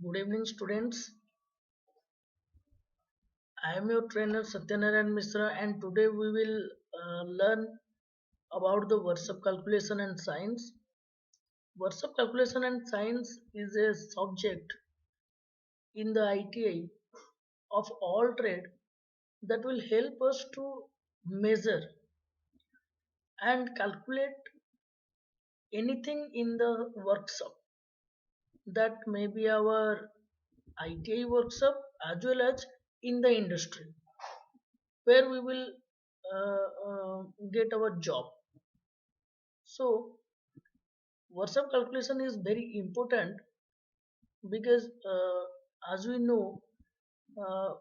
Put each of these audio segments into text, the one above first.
Good evening, students. I am your trainer Satyanarayan Misra, and today we will learn about the words of calculation and science. Words of calculation and science is a subject in the ITI of all trade that will help us to measure and calculate anything in the workshop. That may be our ITI workshop as well as in the industry where we will get our job. So, workshop calculation is very important because, as we know, uh,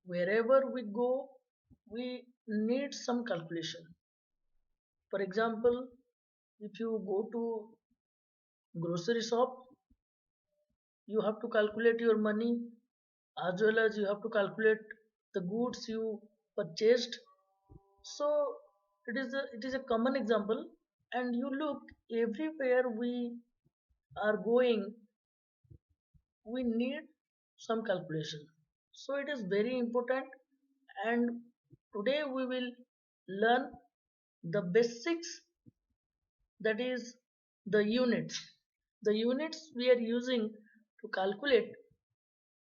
wherever we go, we need some calculation. For example, if you go to grocery shop, you have to calculate your money as well as you have to calculate the goods you purchased. So it is a common example, and you look everywhere we are going, we need some calculation. So it is very important, and today we will learn the basics, that is the units. The units we are using to calculate,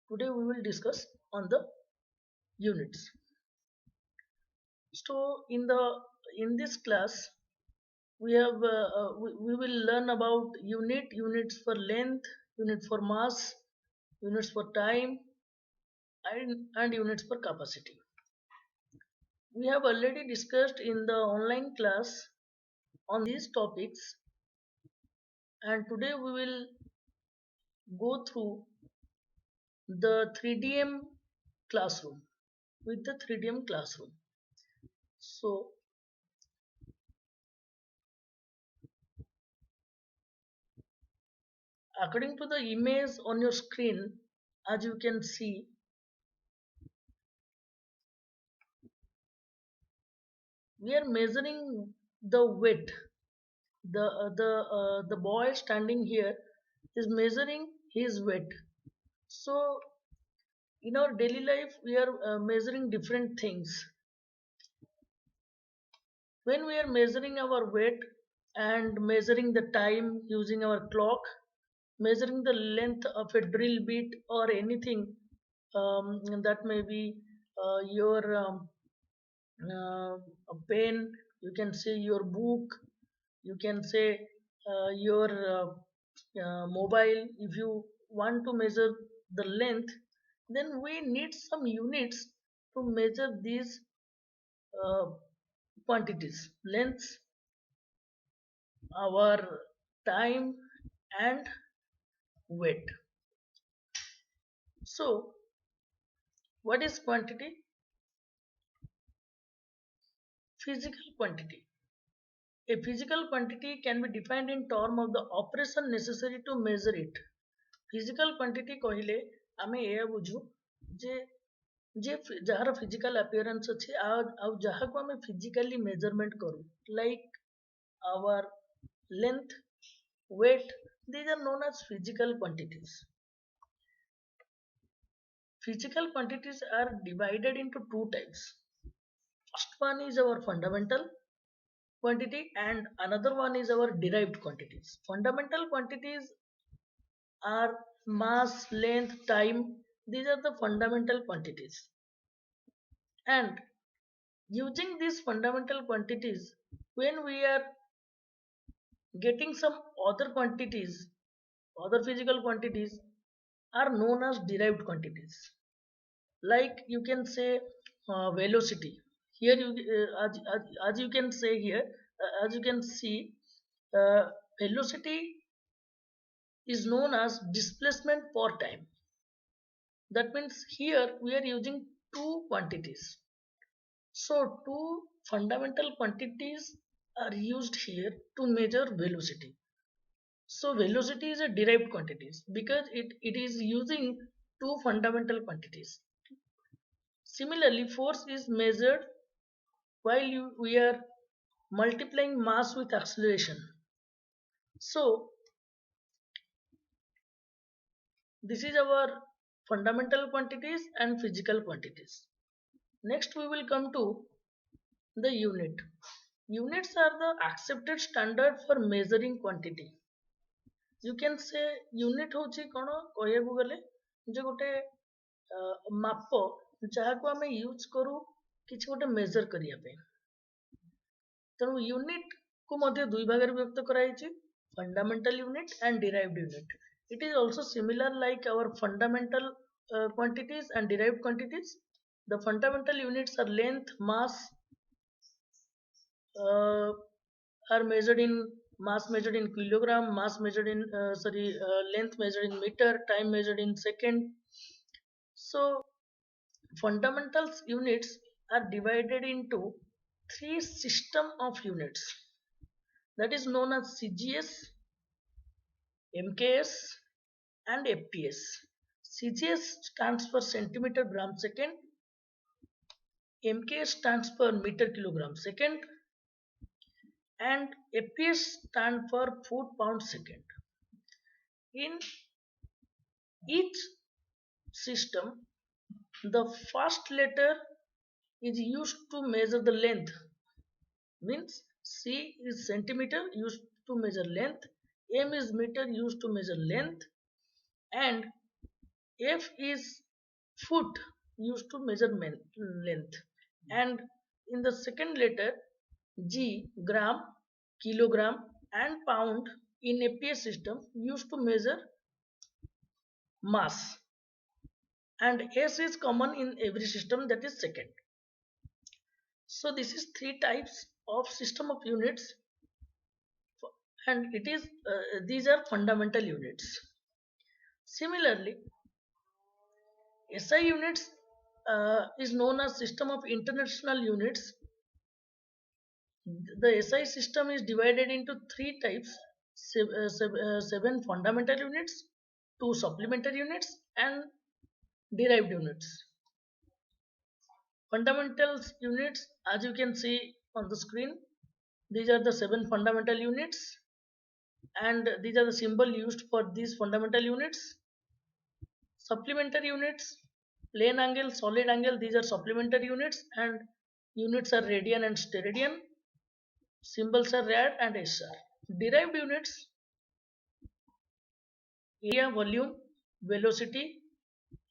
today we will discuss on the units. So in this class we will learn about units for length, unit for mass, units for time, and units for capacity. We have already discussed in the online class on these topics, and today we will go through the 3DM classroom with the 3DM classroom. So, according to the image on your screen, as you can see, we are measuring the weight. The boy standing here is measuring his weight. So, in our daily life, we are measuring different things. When we are measuring our weight and measuring the time using our clock, measuring the length of a drill bit or anything, that may be your a pen, you can say your book, you can say your mobile. If you want to measure the length, then we need some units to measure these uh, quantities, lengths, our time, and weight. So what is quantity? Physical quantity. A physical quantity can be defined in terms of the operation necessary to measure it. Physical quantity କହିଲେ ଆମେ ଏହା ବୁଝୁ ଯେ ଯେ ଯାହାର physical appearance ଅଛି ଆଉ ଯାହାକୁ ଆମେ physically measurement କରୁ, like our length, weight, these are known as physical quantities. Physical quantities are divided into two types. First one is our fundamental quantity and another one is our derived quantities. Fundamental quantities are mass, length, time. These are the fundamental quantities. And using these fundamental quantities, when we are getting some other quantities, other physical quantities are known as derived quantities. Like you can say velocity. Here as you can say here, as you can see, uh, velocity is known as displacement per time. That means here we are using two quantities. So two fundamental quantities are used here to measure velocity. So velocity is a derived quantities because it is using two fundamental quantities. Similarly, force is measured while we are multiplying mass with acceleration. So This is our fundamental quantities and physical quantities. Next we will come to the unit. Units are the accepted standard for measuring quantity. You can say unit होची कौन कहू गले जे गोटे माप जहाँ को आम use करू किसी गोटे मेजर करने तेणु यूनिट को मध्य दुई भाग व्यक्त कराई fundamental unit and derived unit. It is also similar like our fundamental quantities and derived quantities. The fundamental units are length, mass, uh, are measured in mass measured in kilogram, mass measured in length measured in meter, time measured in second. So fundamentals units are divided into three system of units, that is known as CGS, MKS, and FPS. CGS stands for centimeter gram second, MKS stands for meter kilogram second, and FPS stand for foot pound second. In each system, the first letter is used to measure the length, means C is centimeter used to measure length, M is meter used to measure length, and F is foot used to measure length. And in the second letter, G, gram, kilogram, and pound in APS system used to measure mass. And S is common in every system, that is second. So this is three types of system of units, and it is these are fundamental units. Similarly, SI units is known as system of international units. The SI system is divided into three types: seven fundamental units, two supplementary units, and derived units. Fundamentals units, as you can see on the screen, these are the seven fundamental units, and these are the symbol used for these fundamental units. Supplementary units, plane angle, solid angle, these are supplementary units, and units are radian and steradian. Symbols are rad and SR. Derived units, area, volume, velocity,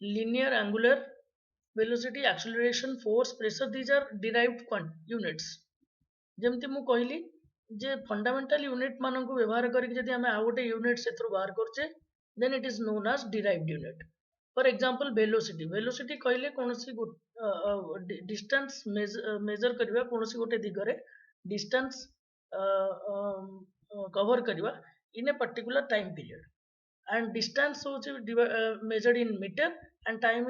linear angular velocity, acceleration, force, pressure, these are derived units. ଯେମିତି ମୁଁ କହିଲି ଯେ fundamental unit ମାନଙ୍କୁ ବ୍ୟବହାର କରିକି ଯଦି ଆମେ ଆଉ ଗୋଟେ ୟୁନିଟ୍ ସେଥିରୁ ବାହାର କରୁଛେ, then it is known as derived unit. For example, velocity. Velocity କହିଲେ କୌଣସି distance measure କରିବା, କୌଣସି ଗୋଟେ ଦିଗରେ distance cover କରିବା in a particular time period. And distance measured in meter and time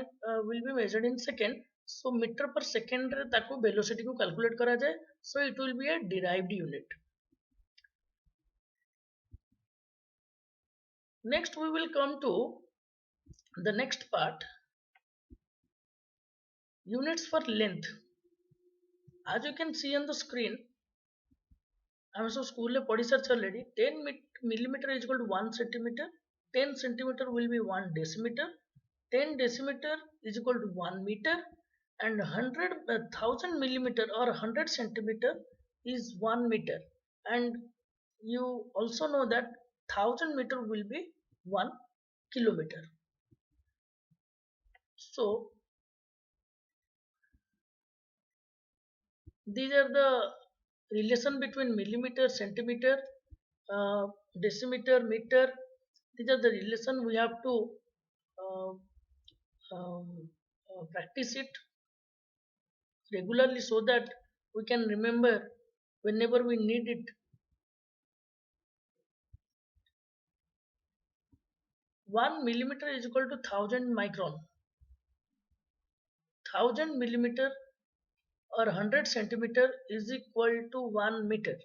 will be measured in second. So meter per second रे ताको velocity को calculate करा जाए, so it will be a derived unit. Next we will come to the next part, units for length. As you can see on the screen, I am so school le पढ़ी सारी already. 10 millimeter is equal to 1 centimeter, 10 centimeter will be 1 decimeter, 10 decimeter is equal to 1 meter, and 1,000 millimeter or 100 centimeter is 1 meter. And you also know that 1,000 meter will be 1 kilometer. So these are the relation between millimeter, centimeter, decimeter, meter. These are the relation we have to uh, practice it regularly so that we can remember whenever we need it. 1 millimeter is equal to 1,000 micron. 1,000 millimeter or 100 centimeter is equal to 1 meter.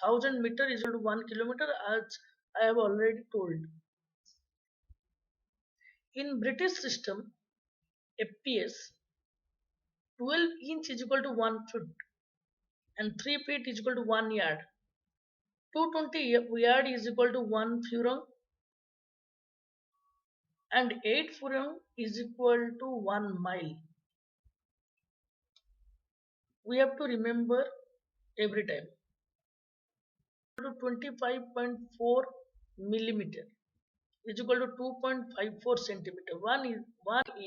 1,000 meter is equal to 1 kilometer, as I have already told. In British system, FPS, 12 inch is equal to 1 foot and 3 feet is equal to 1 yard. 220 yard is equal to 1 furlong. and 8 furlong is equal to 1 mile. We have to remember every time. To 25.4 millimeter is equal to 2.54 centimeter. 1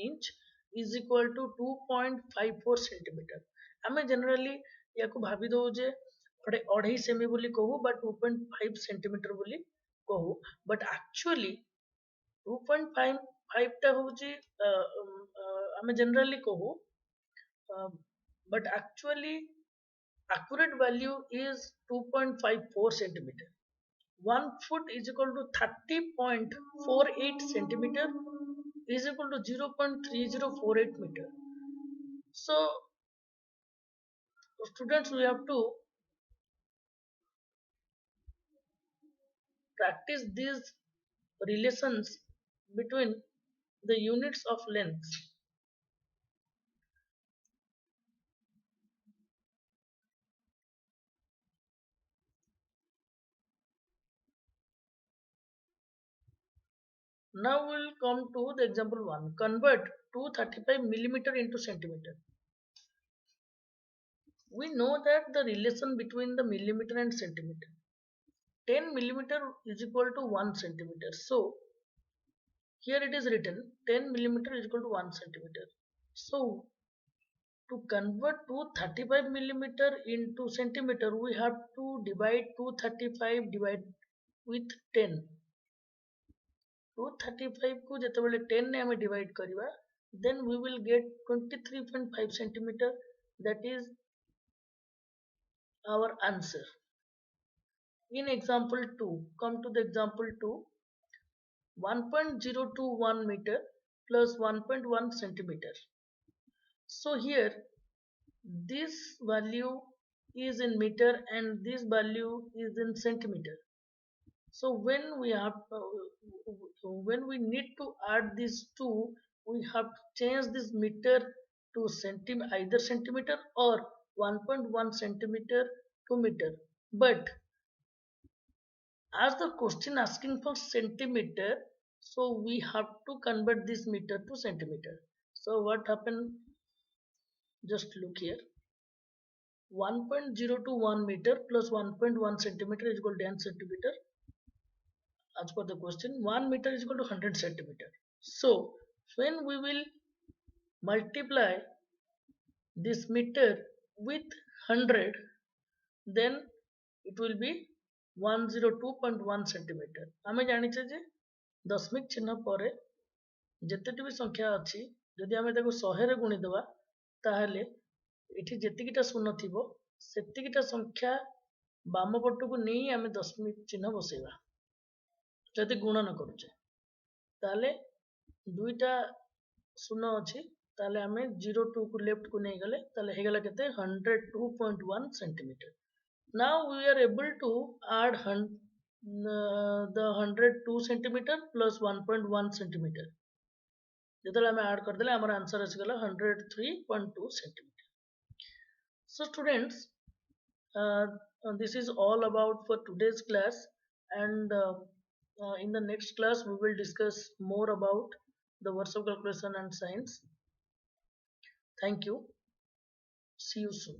inch is equal to 2.54 centimeter. आमे generally या को भाभी दो जे अढ़ाई semi बोली कहू बा 2.5 centimetre बोली कहू बट एक्चुअली 2.5 टा होची आमे generally कहू but actually accurate value is 2.54 centimeter. 1 foot is equal to 30.48 centimeter is equal to 0.3048 meter. So students, we have to practice these relations between the units of length. Now we will come to the example 1. Convert 235 millimeter into centimeter. We know that the relation between the millimeter and centimeter. 10 millimeter is equal to 1 centimeter. So here it is written 10 millimeter is equal to 1 centimeter. So to convert 235 millimeter into centimeter, we have to divide 235 divide with 10. 235 को जेतेबेले 10 ने हमें divide करिवा, then we will get 23.5 centimeter. That is our answer. In example 2, come to the example 2. 1.021 meter plus 1.1 centimeter. So here this value is in meter and this value is in centimeter. So when we need to add these two, we have to change this meter to either centimeter or 1.1 centimeter to meter. But as the question asking for centimeter, so we have to convert this meter to centimeter. So what happened? Just look here. 1.021 meter plus 1.1 centimeter is equal to 10 centimeter. As per the question, 1 meter is equal to 100 centimeter. So when we will multiply this meter with 100, then it will be 102.1 centimeter. आमे जानिछे जे दशमिक चिन्ह पर जेतेटी भी संख्या अछि जदि आमे ताको 100 रे गुणी देबा ताहेले एठी जेतिकिटा शून्य थिबो सेतिकिटा संख्या बाम पटको नेई आमे दशमिक चिन्ह बसेबा जदि गुणन करूचे ताले दुईटा शून्य अछि ताले आमे 02 को लेफ्ट को नहीं गले ताले हे गला केते 102.1 centimeter. Now we are able to add the 102 centimeter plus 1.1 centimeter. जेतले आमे ऐड कर देले हमर आंसर आसी गला 103.2 centimeter. So students, this is all about for today's class, and in the next class we will discuss more about the words of calculation and science. Thank you. See you soon.